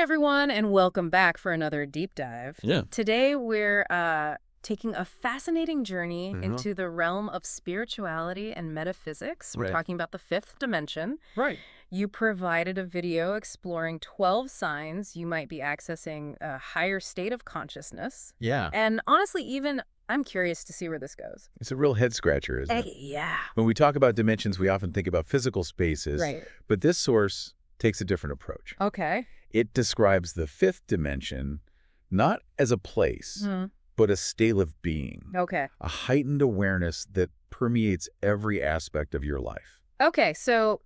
everyone, and welcome back for another deep dive. Yeah. Today we're taking a fascinating journey Mhm. into the realm of spirituality and metaphysics. We're Right. talking about the fifth dimension. Right. You provided a video exploring 12 signs you might be accessing a higher state of consciousness. Yeah. And honestly, even I'm curious to see where this goes. It's a real head scratcher, isn't it? Yeah. When we talk about dimensions, we often think about physical spaces, Right. but this source takes a different approach. Okay. It describes the fifth dimension not as a place, but a state of being, Okay. a heightened awareness that permeates every aspect of your life. Okay, so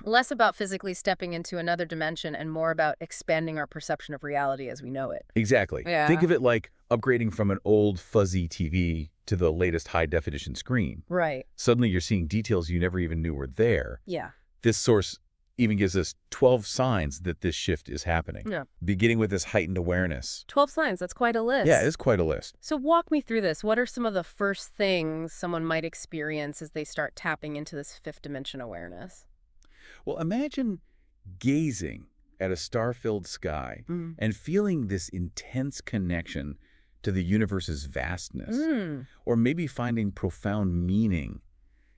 less about physically stepping into another dimension and more about expanding our perception of reality as we know it. Exactly. Yeah. Think of it like upgrading from an old fuzzy TV to the latest high-definition screen. Right. Suddenly you're seeing details you never even knew were there. Yeah. This source even gives us 12 signs that this shift is happening, Yeah. beginning with this heightened awareness. 12 signs, that's quite a list. Yeah, it's quite a list. So walk me through this. What are some of the first things someone might experience as they start tapping into this fifth dimension awareness? Well, imagine gazing at a star-filled sky and feeling this intense connection to the universe's vastness, or maybe finding profound meaning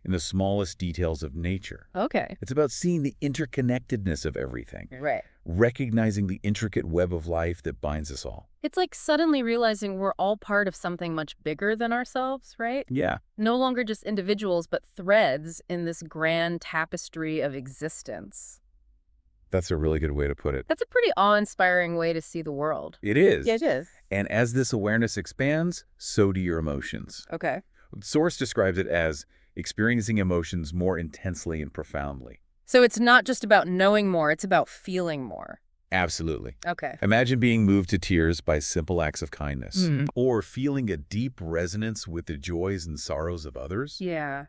in the smallest details of nature. Okay. It's about seeing the interconnectedness of everything, Right. recognizing the intricate web of life that binds us all. It's like suddenly realizing we're all part of something much bigger than ourselves, right? Yeah. No longer just individuals, but threads in this grand tapestry of existence. That's a really good way to put it. That's a pretty awe-inspiring way to see the world. It is. Yeah, it is. And as this awareness expands, so do your emotions. Okay. The source describes it as experiencing emotions more intensely and profoundly. So it's not just about knowing more, it's about feeling more. Absolutely. Okay. Imagine being moved to tears by simple acts of kindness, or feeling a deep resonance with the joys and sorrows of others. Yeah.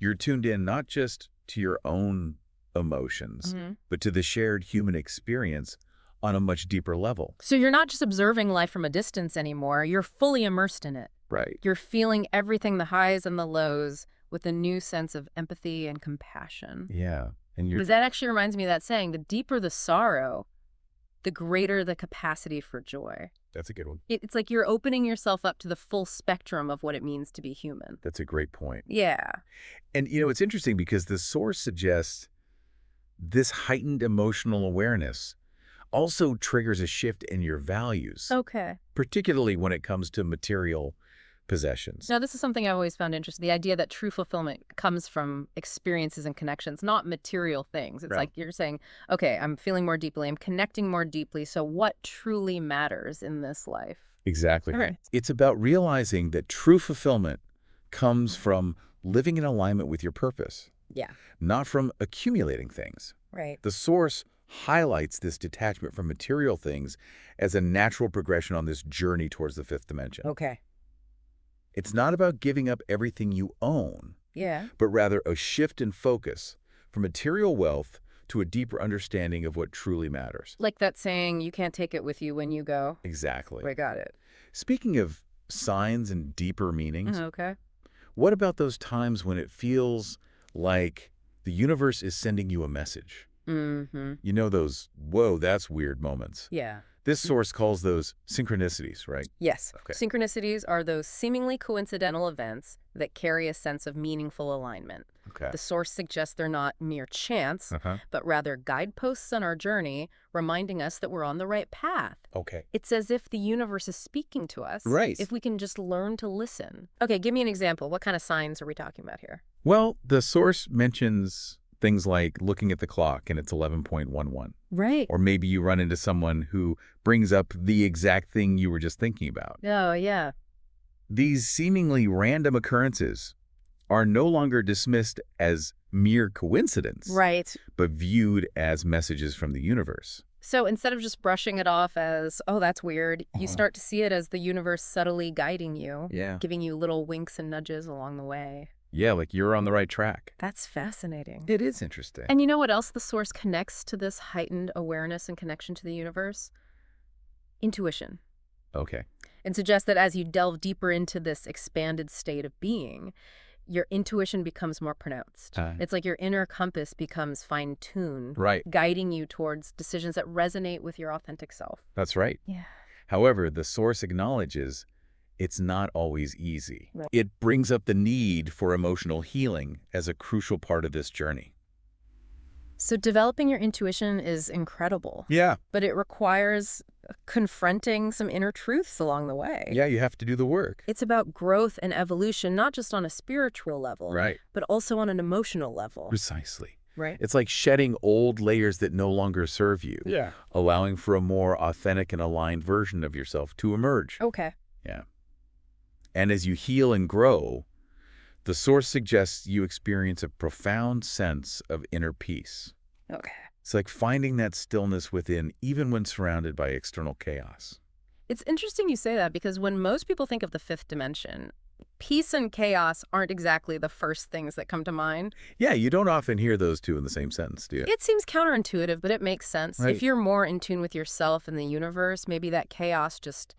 You're tuned in not just to your own emotions, but to the shared human experience on a much deeper level. So you're not just observing life from a distance anymore, you're fully immersed in it. Right. You're feeling everything, the highs and the lows, with a new sense of empathy and compassion. Yeah. And you're Because that actually reminds me of that saying, the deeper the sorrow, the greater the capacity for joy. That's a good one. It's like you're opening yourself up to the full spectrum of what it means to be human. That's a great point. Yeah. And, it's interesting because the source suggests this heightened emotional awareness also triggers a shift in your values, Okay. particularly when it comes to material possessions. Now, this is something I've always found interesting. The idea that true fulfillment comes from experiences and connections, not material things. It's Right. like you're saying, okay, I'm feeling more deeply, I'm connecting more deeply. So what truly matters in this life? Exactly. Okay. It's about realizing that true fulfillment comes from living in alignment with your purpose, Yeah. not from accumulating things. Right. The source highlights this detachment from material things as a natural progression on this journey towards the fifth dimension. Okay. It's not about giving up everything you own, Yeah. but rather a shift in focus from material wealth to a deeper understanding of what truly matters. Like that saying, you can't take it with you when you go. Exactly. I got it. Speaking of signs and deeper meanings, Okay. what about those times when it feels like the universe is sending you a message? Mm-hmm. You know those, whoa, that's weird moments. Yeah. This source calls those synchronicities, right? Yes. Okay. Synchronicities are those seemingly coincidental events that carry a sense of meaningful alignment. Okay. The source suggests they're not mere chance, but rather guideposts on our journey, reminding us that we're on the right path. Okay. It's as if the universe is speaking to us. Right. If we can just learn to listen. Okay, give me an example. What kind of signs are we talking about here? Well, the source mentions things like looking at the clock and it's 11:11. Right. Or maybe you run into someone who brings up the exact thing you were just thinking about. Oh, yeah. These seemingly random occurrences are no longer dismissed as mere coincidence, Right. but viewed as messages from the universe. So instead of just brushing it off as, oh, that's weird, you start to see it as the universe subtly guiding you, Yeah. giving you little winks and nudges along the way. Yeah, like you're on the right track. That's fascinating. It is interesting. And you know what else the source connects to this heightened awareness and connection to the universe? Intuition. Okay. And suggests that as you delve deeper into this expanded state of being, your intuition becomes more pronounced. Uh, It's like your inner compass becomes fine-tuned, right. guiding you towards decisions that resonate with your authentic self. That's right. Yeah. However, the Source acknowledges it's not always easy. Right. It brings up the need for emotional healing as a crucial part of this journey. So developing your intuition is incredible, Yeah. but it requires confronting some inner truths along the way. Yeah, you have to do the work. It's about growth and evolution, not just on a spiritual level, Right. but also on an emotional level. Precisely. Right. It's like shedding old layers that no longer serve you. Yeah. Allowing for a more authentic and aligned version of yourself to emerge. Okay. Yeah. And as you heal and grow, the Source suggests you experience a profound sense of inner peace. Okay. It's like finding that stillness within, even when surrounded by external chaos. It's interesting you say that because when most people think of the fifth dimension, peace and chaos aren't exactly the first things that come to mind. Yeah, you don't often hear those two in the same sentence, do you? It seems counterintuitive, but it makes sense. Right. If you're more in tune with yourself and the universe, maybe that chaos just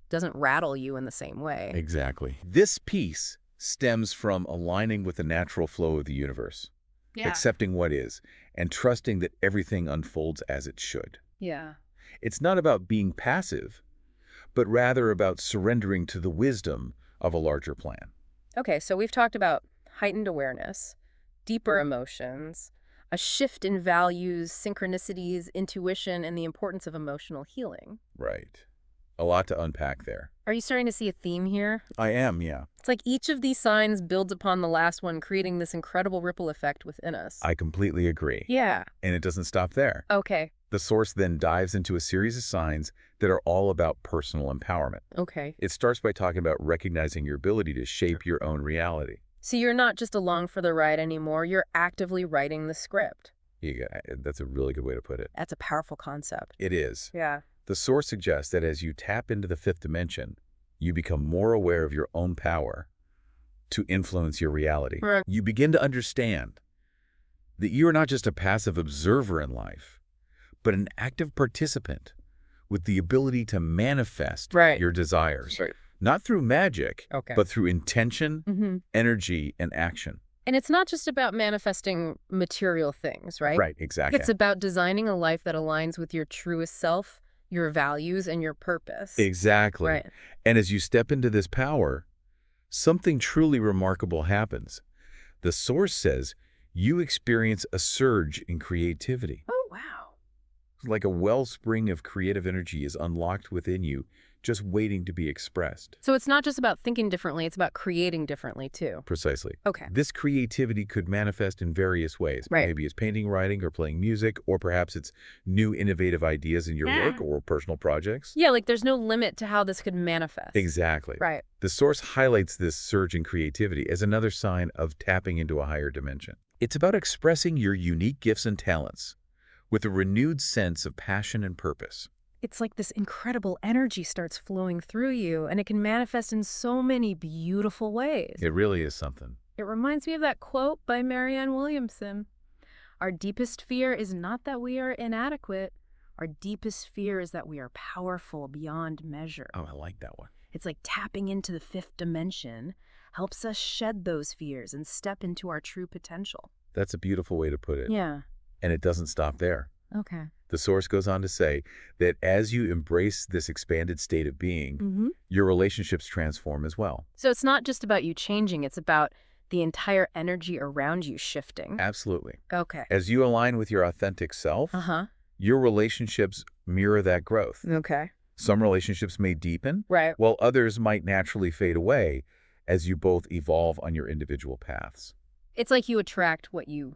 doesn't rattle you in the same way. Exactly. This peace stems from aligning with the natural flow of the universe, accepting what is, and trusting that everything unfolds as it should. Yeah. It's not about being passive, but rather about surrendering to the wisdom of a larger plan. Okay, so we've talked about heightened awareness, deeper emotions, a shift in values, synchronicities, intuition, and the importance of emotional healing. Right. A lot to unpack there. Are you starting to see a theme here? I am, yeah. It's like each of these signs builds upon the last one, creating this incredible ripple effect within us. I completely agree. Yeah. And it doesn't stop there. Okay. The Source then dives into a series of signs that are all about personal empowerment. Okay. It starts by talking about recognizing your ability to shape your own reality. So you're not just along for the ride anymore, you're actively writing the script. That's a really good way to put it. That's a powerful concept. It is. Yeah. The Source suggests that as you tap into the fifth dimension, you become more aware of your own power to influence your reality. Right. You begin to understand that you are not just a passive observer in life, but an active participant with the ability to manifest your desires. Right. Not through magic, Okay. but through intention, energy, and action. And it's not just about manifesting material things, right? Right, exactly. It's about designing a life that aligns with your truest self, your values, and your purpose. Exactly. Right. And as you step into this power, something truly remarkable happens. The Source says you experience a surge in creativity. Oh, wow. Like a wellspring of creative energy is unlocked within you, just waiting to be expressed. So it's not just about thinking differently, it's about creating differently, too. Precisely. Okay. This creativity could manifest in various ways. Right. Maybe it's painting, writing, or playing music, or perhaps it's new innovative ideas in your work or personal projects. Yeah, like there's no limit to how this could manifest. Exactly. Right. The Source highlights this surge in creativity as another sign of tapping into a higher dimension. It's about expressing your unique gifts and talents with a renewed sense of passion and purpose. It's like this incredible energy starts flowing through you, and it can manifest in so many beautiful ways. It really is something. It reminds me of that quote by Marianne Williamson. Our deepest fear is not that we are inadequate. Our deepest fear is that we are powerful beyond measure. Oh, I like that one. It's like tapping into the fifth dimension helps us shed those fears and step into our true potential. That's a beautiful way to put it. Yeah. And it doesn't stop there. Okay. The Source goes on to say that as you embrace this expanded state of being, your relationships transform as well. So it's not just about you changing, it's about the entire energy around you shifting. Absolutely. Okay. As you align with your authentic self, your relationships mirror that growth. Okay. Some relationships may deepen, Right. while others might naturally fade away as you both evolve on your individual paths. It's like you attract what you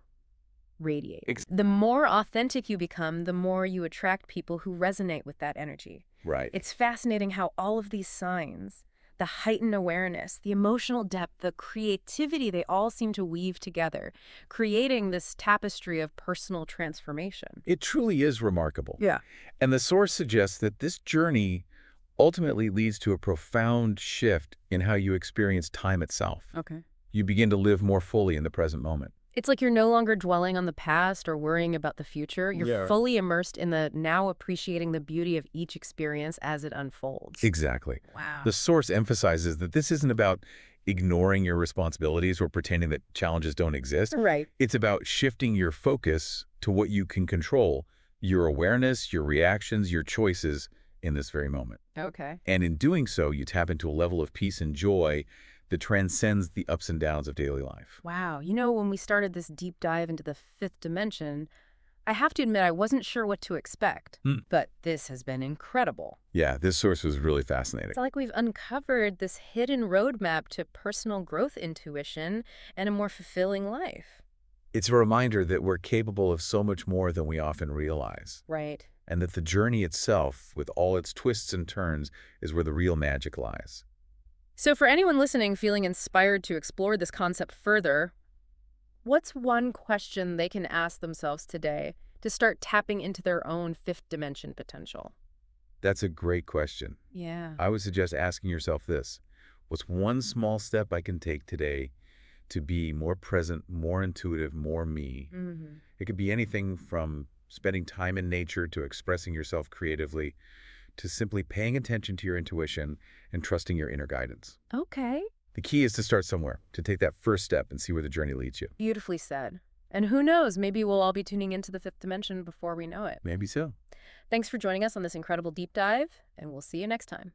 radiate. The more authentic you become, the more you attract people who resonate with that energy. Right. It's fascinating how all of these signs, the heightened awareness, the emotional depth, the creativity, they all seem to weave together, creating this tapestry of personal transformation. It truly is remarkable. Yeah. And the Source suggests that this journey ultimately leads to a profound shift in how you experience time itself. Okay. You begin to live more fully in the present moment. It's like you're no longer dwelling on the past or worrying about the future. You're fully immersed in the now, appreciating the beauty of each experience as it unfolds. Exactly. Wow. The Source emphasizes that this isn't about ignoring your responsibilities or pretending that challenges don't exist. Right. It's about shifting your focus to what you can control, your awareness, your reactions, your choices in this very moment. Okay. And in doing so, you tap into a level of peace and joy that transcends the ups and downs of daily life. Wow. When we started this deep dive into the fifth dimension, I have to admit I wasn't sure what to expect, but this has been incredible. Yeah, this source was really fascinating. It's like we've uncovered this hidden roadmap to personal growth intuition and a more fulfilling life. It's a reminder that we're capable of so much more than we often realize, Right. and that the journey itself, with all its twists and turns, is where the real magic lies. So for anyone listening feeling inspired to explore this concept further, what's one question they can ask themselves today to start tapping into their own fifth dimension potential? That's a great question. Yeah. I would suggest asking yourself this: what's one small step I can take today to be more present, more intuitive, more me? It could be anything from spending time in nature to expressing yourself creatively to simply paying attention to your intuition and trusting your inner guidance. Okay. The key is to start somewhere, to take that first step and see where the journey leads you. Beautifully said. And who knows, maybe we'll all be tuning into the fifth dimension before we know it. Maybe so. Thanks for joining us on this incredible deep dive, and we'll see you next time.